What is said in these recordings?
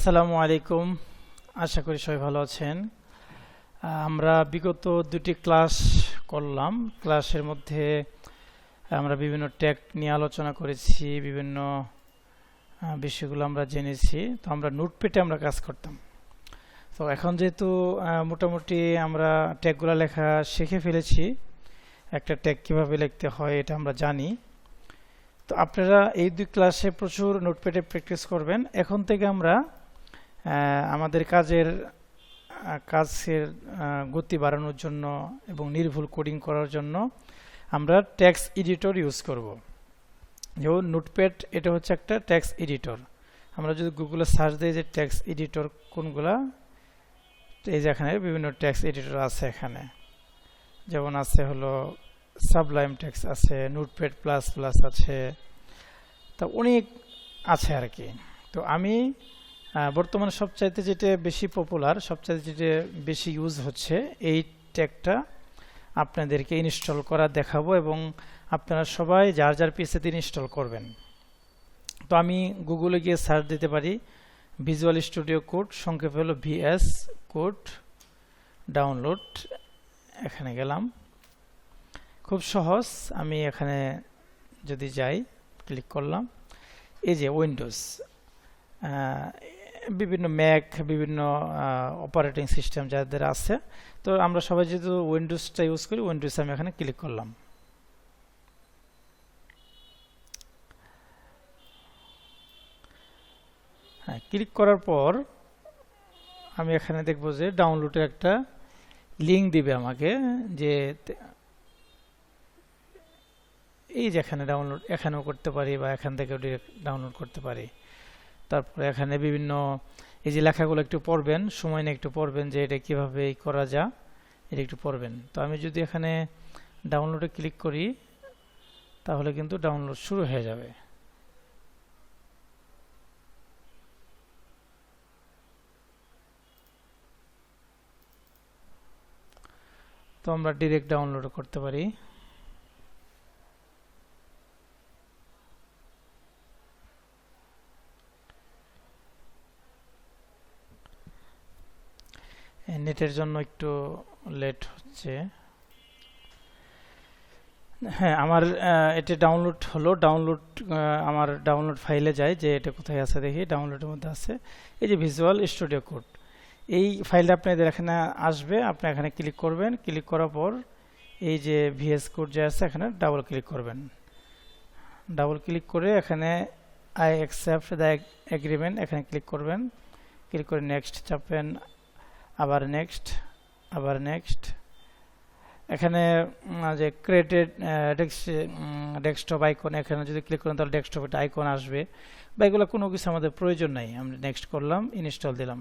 আসসালামু আলাইকুম। আশা করি সবাই ভালো আছেন। আমরা বিগত দুটি ক্লাস করলাম। ক্লাসের মধ্যে আমরা বিভিন্ন ট্যাগ নিয়ে আলোচনা করেছি, বিভিন্ন বিষয়গুলো আমরা জেনেছি। তো আমরা নোটপ্যাডে আমরা কাজ করতাম। তো এখন যেহেতু মোটামুটি আমরা ট্যাগগুলো লেখা শিখে ফেলেছি, একটা ট্যাগ কীভাবে লিখতে হয় এটা আমরা জানি। তো আপনারা এই দুই ক্লাসে প্রচুর নোটপ্যাডে প্র্যাকটিস করবেন। এখন থেকে আমরা আমাদের কাজের গতি বাড়ানোর জন্য এবং নির্ভুল কোডিং করার জন্য আমরা টেক্সট এডিটর ইউজ করব। যেমন নোটপ্যাড এটা হচ্ছে একটা টেক্সট এডিটর। আমরা যদি গুগলে সার্চ দিই যে টেক্সট এডিটর কোনগুলা, এই যে এখানে বিভিন্ন টেক্সট এডিটর আছে। এখানে যেমন আছে হলো সাবলাইম টেক্সট আছে, নোটপ্যাড প্লাস প্লাস আছে, তা অনেক আছে আর কি। তো আমি বর্তমানে সবচাইতে যেটা বেশি পপুলার, সবচাইতে যেটা বেশি ইউজ হচ্ছে, এই ট্যাগটা আপনাদেরকে ইনস্টল করা দেখাবো এবং আপনারা সবাই যার যার পিসিতে ইনস্টল করবেন। তো আমি গুগলে গিয়ে সার্চ দিতে পারি ভিজুয়াল স্টুডিও কোড, সংক্ষেপে হলো ভিএস কোড ডাউনলোড। এখানে গেলাম, খুব সহজ। আমি এখানে যদি যাই, ক্লিক করলাম, এই যে উইন্ডোজ, বিভিন্ন ম্যাক, বিভিন্ন অপারেটিং সিস্টেম যাদের আছে, তো আমরা সবাই যেহেতু উইন্ডোজটা ইউজ করি, উইন্ডোজে আমি এখানে ক্লিক করলাম। হ্যাঁ, ক্লিক করার পর আমি এখানে দেখব যে ডাউনলোডের একটা লিঙ্ক দিবে আমাকে, যে এই যে এখানে ডাউনলোড এখানেও করতে পারি বা এখান থেকেও ডিরেক্ট ডাউনলোড করতে পারি। তারপরে এখানে বিভিন্ন এই যে লেখাগুলো একটু পড়বেন, সময় নিয়ে একটু পড়বেন যে এটা কিভাবে করা যায়, এটা একটু পড়বেন। তো আমি যদি এখানে ডাউনলোডে ক্লিক করি, তাহলে কিন্তু ডাউনলোড শুরু হয়ে যাবে। তো আমরা ডিরেক্ট ডাউনলোড করতে পারি। নেটের জন্য একটু লেট হচ্ছে। হ্যাঁ, আমার এটা ডাউনলোড হলো। আমার ডাউনলোড ফাইলে যায়, যে এটা কোথায় আছে দেখি। ডাউনলোডের মধ্যে আছে এই যে ভিজুয়াল স্টুডিও কোড। এই ফাইলটা আপনাদের এখানে আসবে, আপনি এখানে ক্লিক করবেন। ক্লিক করার পর এই যে ভিএস কোড যে আছে, এখানে ডাবল ক্লিক করবেন। ডাবল ক্লিক করে এখানে আই অ্যাকসেপ্ট দ্য এগ্রিমেন্ট এখানে ক্লিক করবেন। ক্লিক করে নেক্সট চাপবেন, আবার নেক্সট, আবার নেক্সট। এখানে যে ক্রিয়েটেড ডেস্কটপ আইকন, এখানে যদি ক্লিক করেন তাহলে ডেস্কটপ একটা আইকন আসবে। বা এগুলো কোনো কিছু আমাদের প্রয়োজন নাই, আমরা নেক্সট করলাম, ইনস্টল দিলাম।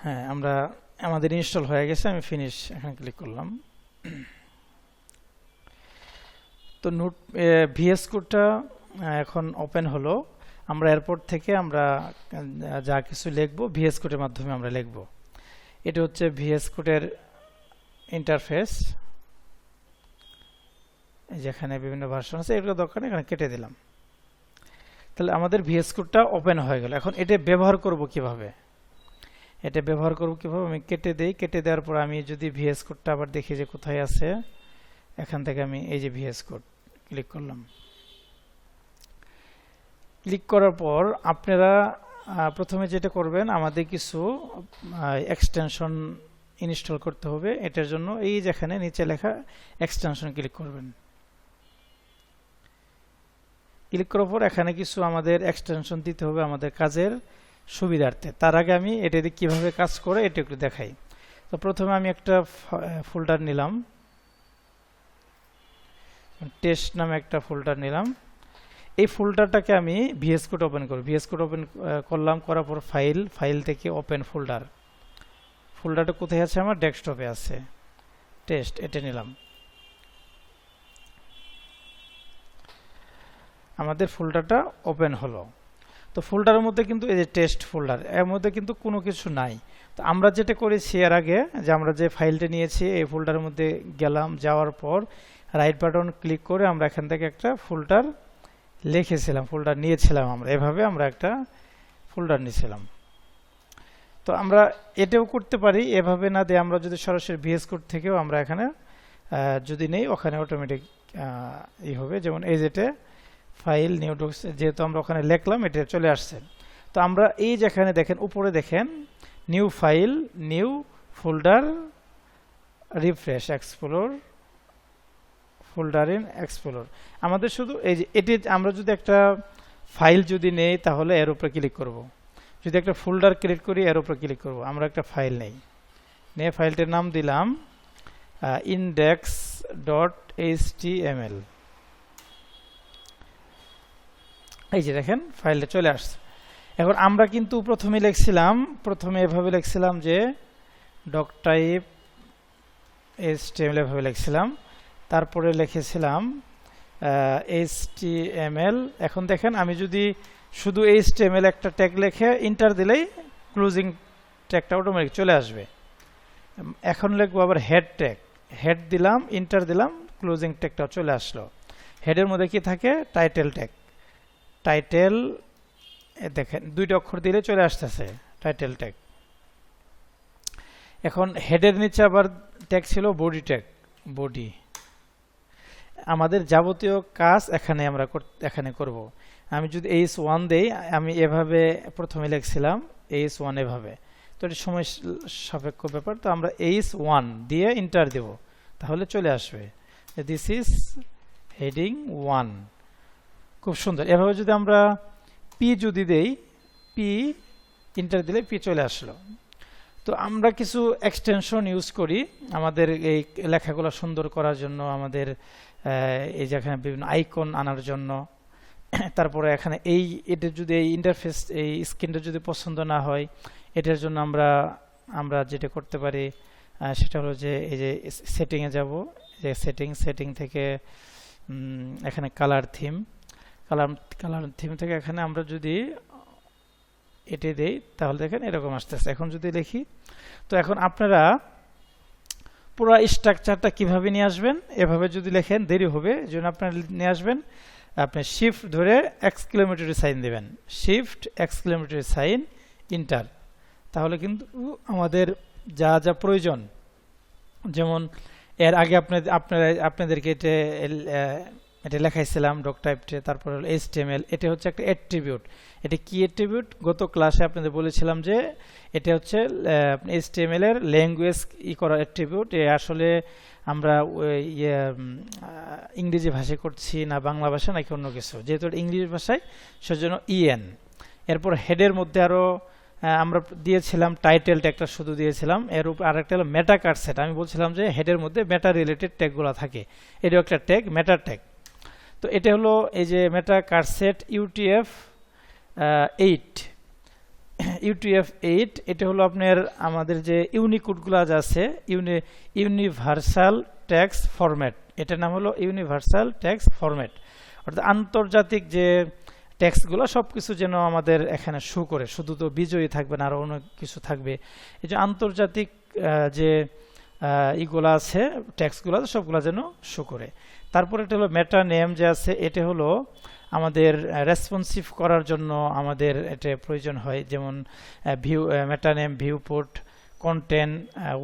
হ্যাঁ, আমাদের ইনস্টল হয়ে গেছে। আমি ফিনিশ এখানে ক্লিক করলাম। তো নোট ভিএস কোডটা এখন ওপেন হলো। আমরা এরপর থেকে আমরা যা কিছু লিখব ভিএস কোডের মাধ্যমে আমরা লিখব। এটা হচ্ছে ভিএস কোডের ইন্টারফেস। যেখানে বিভিন্ন ভার্সন আছে, এগুলো দরকার নেই, এখানে কেটে দিলাম। তাহলে আমাদের ভিএস কোডটা ওপেন হয়ে গেল। এখন এটা ব্যবহার করব কিভাবে, আমি কেটে দেই। কেটে দেওয়ার পর আমি যদি ভিএস কোডটা আবার দেখি যে কোথায় আছে, এখান থেকে আমি এই যে ভিএস কোড ক্লিক করলাম। ক্লিক করার পর আপনারা প্রথমে যেটা করবেন, আমাদের কিছু এক্সটেনশন ইনস্টল করতে হবে। এটার জন্য এই যেখানে নিচে লেখা এক্সটেনশন ক্লিক করবেন। ক্লিক করার পর এখানে কিছু আমাদের এক্সটেনশন দিতে হবে আমাদের কাজের সুবিধার্থে। তার আগে আমি এটা দিয়ে কীভাবে কাজ করে এটা একটু দেখাই। তো প্রথমে আমি একটা ফোল্ডার নিলাম, টেস্ট নামে একটা ফোল্ডার নিলাম। এই ফোল্ডারটাকে আমি ভিএস কোড ওপেন করব। ভিএস কোড ওপেন করলাম, করার পর ফাইল থেকে ওপেন ফোল্ডার। ফোল্ডারটা কোথায় আছে? আমার ডেস্কটপে আছে, টেস্ট, এটা নিলাম। আমাদের ফোল্ডারটা ওপেন হলো। তো ফোল্ডারের মধ্যে কিন্তু এই যে টেস্ট ফোল্ডার, এর মধ্যে কিন্তু কোনো কিছু নাই। তো আমরা যেটা করেছি এর আগে, যে আমরা যে ফাইলটা নিয়েছি এই ফোল্ডারের মধ্যে গেলাম, যাওয়ার পর রাইট বাটন ক্লিক করে আমরা এখান থেকে একটা ফোল্ডার লিখেছিলাম, ফোল্ডার নিয়েছিলাম আমরা, এভাবে আমরা একটা ফোল্ডার নিয়েছিলাম। তো আমরা এটাও করতে পারি, এভাবে না দিয়ে আমরা যদি সরাসরি ভিএস কোড থেকেও আমরা এখানে যদি নেই, ওখানে অটোমেটিক হবে। যেমন এই যেটা ফাইল নিউ ডক্স, যেহেতু আমরা ওখানে লিখলাম এটা চলে আসছে। তো আমরা এই যেখানে দেখেন উপরে দেখেন new file, new folder, refresh, explore, folder in explore. আমাদের শুধু এই যে এটি, আমরা যদি একটা ফাইল যদি নেই তাহলে এর উপরে ক্লিক করব, যদি একটা ফোল্ডার ক্রিয়েট করি এর উপরে ক্লিক করব। আমরা একটা ফাইল নেই, নিয়ে ফাইলটির নাম দিলাম index.html। এই যে দেখেন ফাইলটা চলে আসছে। এখন আমরা কিন্তু প্রথমে এভাবে লিখছিলাম যে ডক টাইপ HTML, এভাবে লিখছিলাম, তারপরে লিখেছিলাম HTML। এখন দেখেন আমি যদি শুধু HTML একটা ট্যাগ লিখে ইন্টার দিলেই ক্লোজিং ট্যাগটা অটোমেটিক চলে আসবে। এখন লিখবো আবার হেড ট্যাগ, হেড দিলাম, ইন্টার দিলাম, ক্লোজিং ট্যাগটাও চলে আসলো। হেডের মধ্যে কি থাকে? টাইটেল ট্যাগ, টাইটেল, দেখেন দুইটা অক্ষর দিলে চলে আসতেছে টাইটেল ট্যাগ। এখন হেডের নিচে আবার ট্যাগ ছিল বডি ট্যাগ, বডি। আমাদের যাবতীয় কাজ আমরা এখানে করব। আমি যদি h1 দেই, আমি এভাবে প্রথমে লিখছিলাম h1 এভাবে, তো এটা সময় সাপেক্ষ ব্যাপার। তো আমরা h1 দিয়ে ইন্টার দেব, তাহলে চলে আসবে দিস ইজ হেডিং 1। খুব সুন্দর। এভাবে যদি আমরা পি যদি দেই, পি ইন্টার দিলে পি চলে আসলো। তো আমরা কিছু এক্সটেনশন ইউজ করি আমাদের এই লেখাগুলো সুন্দর করার জন্য, আমাদের এই যেখানে বিভিন্ন আইকন আনার জন্য। তারপরে এখানে এটা যদি এই ইন্টারফেস, এই স্ক্রিনটা যদি পছন্দ না হয়, এটার জন্য আমরা যেটা করতে পারি সেটা হলো যে এই যে সেটিংয়ে যাব, যে সেটিং থেকে এখানে কালার থিম থেকে এখানে আমরা যদি এটি দেই তাহলে দেখেন এরকম আসতেছে। এখন যদি লিখি, তো এখন আপনারা পুরো স্ট্রাকচারটা কিভাবে নিয়ে আসবেন, এভাবে যদি লেখেন দেরি হবে, যেন আপনারা নিয়ে আসবেন, আপনি শিফট ধরে এক্সক্লেমেটরি সাইন দেবেন, শিফট এক্সক্লেমেটরি সাইন, ইন্টার। তাহলে কিন্তু আমাদের যা যা প্রয়োজন, যেমন এর আগে আপনাদেরকে এটা লেখাইছিলাম ডক টাইপটে, তারপর হলো HTML, এটা হচ্ছে একটা অ্যাট্রিবিউট। এটা কি অ্যাট্রিবিউট? গত ক্লাসে আপনাদের বলেছিলাম যে এটা হচ্ছে HTML এর ল্যাঙ্গুয়েজ করা অ্যাট্রিবিউট। আসলে আমরা ইংরেজি ভাষায় করছি না বাংলা ভাষা নাকি অন্য কিছু, যেহেতু ইংলিশ ভাষায় সেজন্য EN। এরপর হেডের মধ্যে আরো আমরা দিয়েছিলাম টাইটেল ট্যাগটা শুধু দিয়েছিলাম, এর উপর আরেকটা হলো মেটা কার্সেট। আমি বলছিলাম যে হেডের মধ্যে মেটা রিলেটেড ট্যাগগুলো থাকে, এটাও একটা ট্যাগ, মেটা ট্যাগ। তো এটা হলো এই যে মেটা কার্সেট UTF-8, এটা হলো আপনার আমাদের যে ইউনিকোডগুলো আছে, ইউনিভার্সাল টেক্সট ফরম্যাট, এটার নাম হলো ইউনিভার্সাল টেক্সট ফরম্যাট। অর্থাৎ আন্তর্জাতিক যে টেক্সটগুলো সবকিছু যেন আমাদের এখানে শো করে, শুধু তো বিজয়ী থাকবে না, আরো অনেক কিছু থাকবে। এই যে আন্তর্জাতিক যে ইগুলো আছে, টেক্সটগুলো সবগুলো যেন শো করে। তারপর এটা হলো মেটা নেম যে আছে, এটা হলো আমাদের রেসপন্সিভ করার জন্য আমাদের এটা প্রয়োজন হয়, যেমন meta name, viewport, content,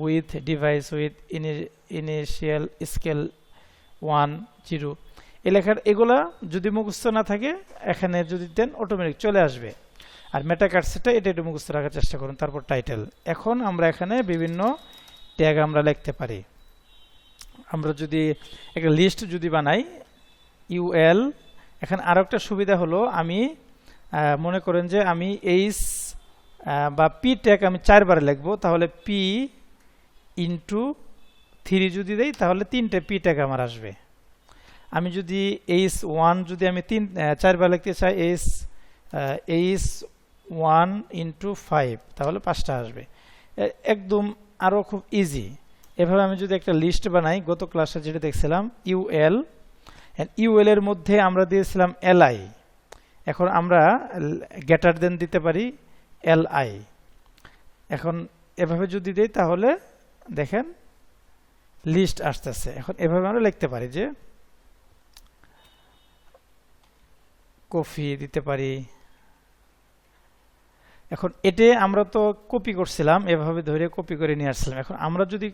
width, device width, initial scale 1, 0। এই লেখার এগুলা যদি মুখস্থ না থাকে এখানে যদি দেন অটোমেটিক চলে আসবে। আর মেটা কার্সেটটা এটা একটু মুখস্থ রাখার চেষ্টা করুন। তারপর টাইটেল। এখন আমরা এখানে বিভিন্ন ট্যাগ আমরা লিখতে পারি। আমরা যদি একটা লিস্ট যদি বানাই, UL, এখানে আরো একটা সুবিধা হলো, আমি মনে করেন যে আমি বা পি ট্যাগ আমি 4 বার লিখবো, তাহলে P*3 যদি দেই তাহলে 3টে পি ট্যাগ আমার আসবে। আমি যদি H1 যদি আমি 4 বার লিখতে চাই, H1*5 তাহলে 5টা আসবে। একদম আরো খুব ইজি। এভাবে আমি যদি একটা লিস্ট বানাই, গত ক্লাসে যেটা দেখছিলাম UL, ইউএল এর মধ্যে আমরা দিয়েছিলাম এলআই, এখন আমরা গ্রেটার দেন দিতে পারি এলআই। এখন এভাবে যদি দেই তাহলে দেখেন লিস্ট আসতেছে। এখন এভাবে আমরা লিখতে পারি যে কফি দিতে পারি। এখন এটা আমরা তো কপি করছিলাম, এভাবে ধরে কপি করে নিয়ে আসছিলাম। এখন আমরা যদি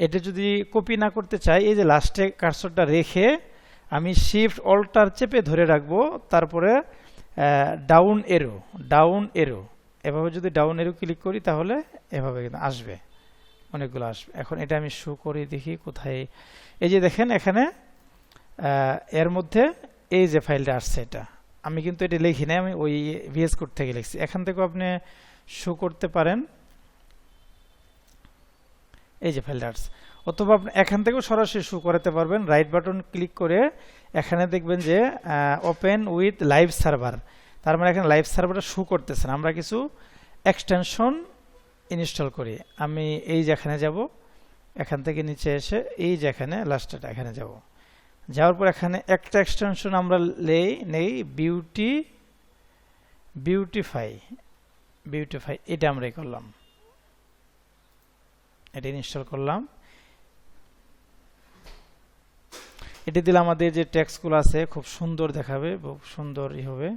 এটা যদি কপি না করতে চাই, এই যে লাস্টে কার্সরটা রেখে আমি শিফট অল্টার চেপে ধরে রাখবো, তারপরে ডাউন এরো এভাবে যদি ডাউন এরো ক্লিক করি তাহলে এভাবে কিন্তু আসবে, অনেকগুলো আসবে। এখন এটা আমি শো করে দেখি কোথায়। এই যে দেখেন এখানে এর মধ্যে এই যে ফাইলটা আসছে, এটা আমি কিন্তু এটা লিখি নাই, আমি ওই ভিএস কোড থেকে লিখছি। এখান থেকেও আপনি শো করতে পারেন, এই যে ফাইলটা আসছে। অথবা আপনি এখান থেকেও সরাসরি শো করাতে পারবেন। রাইট বাটন ক্লিক করে এখানে দেখবেন যে ওপেন উইথ লাইভ সার্ভার, তার মানে এখানে লাইভ সার্ভারটা শো করতেছে না। আমরা কিছু এক্সটেনশন ইনস্টল করি। আমি এই যে এখানে যাব, এখান থেকে নিচে এসে এই যে এখানে লাস্টটা এখানে যাব, যাওয়ার পর এখানে একটা এক্সটেনশন আমরা নেই বিউটিফাই, এটা আমরা করলাম, এটা ইনস্টল করলাম। এটা দিলে আমাদের যে টেক্সটগুলো আছে খুব সুন্দর দেখাবে, খুব সুন্দরই হবে।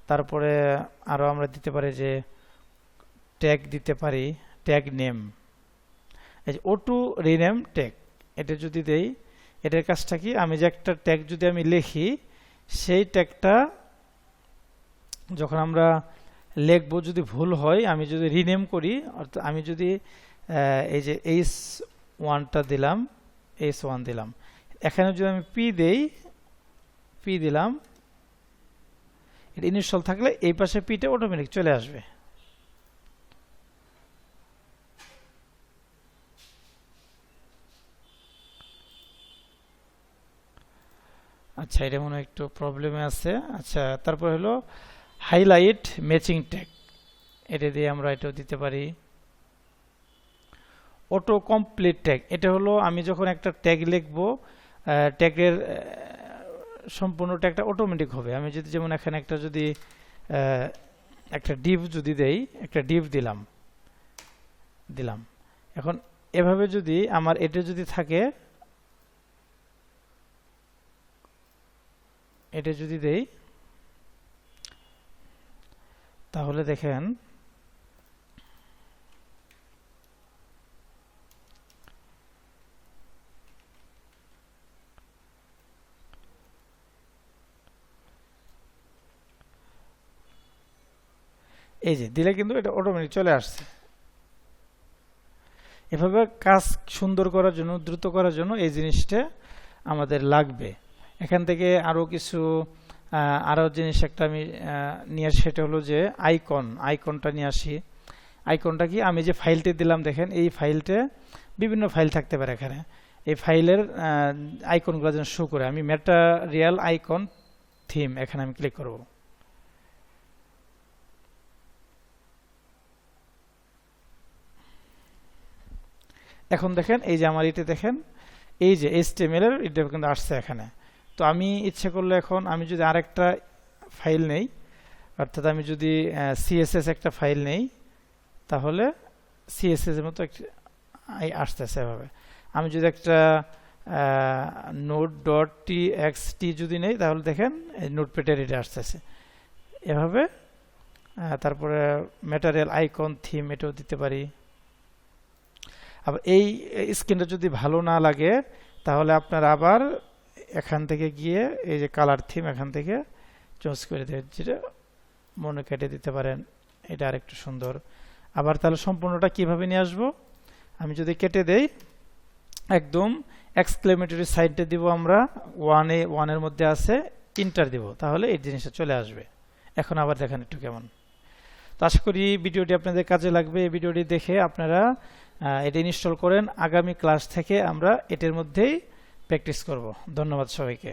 তারপরে আরো আমরা দিতে পারি যে ট্যাগ দিতে পারি, ট্যাগ নেম, এই যে অটো রিনেম ট্যাগ, এটা যদি দেই, এটার কাজটা কি, আমি যে একটা ট্যাগ যদি আমি লিখি, সেই ট্যাগটা যখন আমরা লিখবো যদি ভুল হয়, আমি যদি রিনেম করি, অর্থাৎ আমি যদি এই যে H1টা দিলাম, H1 দিলাম, এখানে যদি আমি পি দিলাম, এটা ইনস্টল থাকলে এই পাশে পিটা অটোমেটিক চলে আসবে। আচ্ছা, এটা মনে হয় একটু প্রবলেমে আছে। আচ্ছা, তারপর হলো হাইলাইট ম্যাচিং ট্যাগ, এটা দিয়ে আমরা এটাও দিতে পারি। অটো কমপ্লিট ট্যাগ, এটা হলো আমি যখন একটা ট্যাগ লিখবো, ট্যাগের সম্পূর্ণ ট্যাগটা অটোমেটিক হবে। আমি যদি যেমন এখানে একটা যদি একটা ডিভ যদি দেই, একটা ডিভ দিলাম, এখন এভাবে যদি আমার এটা যদি থাকে, এটা যদি দেই তাহলে দেখেন এই যে দিলে কিন্তু এটা অটোমেটিক চলে আসছে। এভাবে কাজ সুন্দর করার জন্য, দ্রুত করার জন্য এই জিনিসটা আমাদের লাগবে। এখান থেকে আরো কিছু আরো জিনিস একটা আমি নিয়ে আসি, সেটা হলো যে আইকনটা নিয়ে আসি। আইকনটা কি, আমি যে ফাইলটি দিলাম দেখেন, এই ফাইলটা বিভিন্ন ফাইল থাকতে পারে এখানে, এই ফাইলের আইকনগুলো যেন শো করে। আমি ম্যাটেরিয়াল আইকন থিম, এখানে আমি ক্লিক করব। এখন দেখেন এই যে আমার এটা দেখেন, এই যে HTML এর এটা কিন্তু আসছে এখানে। তো আমি ইচ্ছে করলে এখন আমি যদি আরেকটা ফাইল নেই, অর্থাৎ আমি যদি CSS একটা ফাইল নেই, তাহলে CSS এর মতো আসতেছে এভাবে। আমি যদি একটা node.txt যদি নেই, তাহলে দেখেন নোটপ্যাডের এটা আসতেছে এভাবে। তারপরে ম্যাটেরিয়াল আইকন থিম, এটাও দিতে পারি। আবার এই স্ক্রিনটা যদি ভালো না লাগে, তাহলে আপনার আবার এখান থেকে গিয়ে এই যে কালার থিম, এখান থেকে চুজ করে দেবেন, যেটা মনে কেটে দিতে পারেন, এটা আরেকটু সুন্দর। আবার তাহলে সম্পূর্ণটা কিভাবে নিয়ে আসবো, আমি যদি কেটে দেই, একদম এক্সক্লেমেটরি সাইডে দিব আমরা, 1 এর মধ্যে আছে, ইন্টার দিব, তাহলে এই জিনিসটা চলে আসবে। এখন আবার দেখেন একটু কেমন। তো আশা করি ভিডিওটি আপনাদের কাজে লাগবে। এই ভিডিওটি দেখে আপনারা এটা ইনস্টল করেন। আগামী ক্লাস থেকে আমরা এটার মধ্যেই প্র্যাকটিস করব। ধন্যবাদ সবাইকে।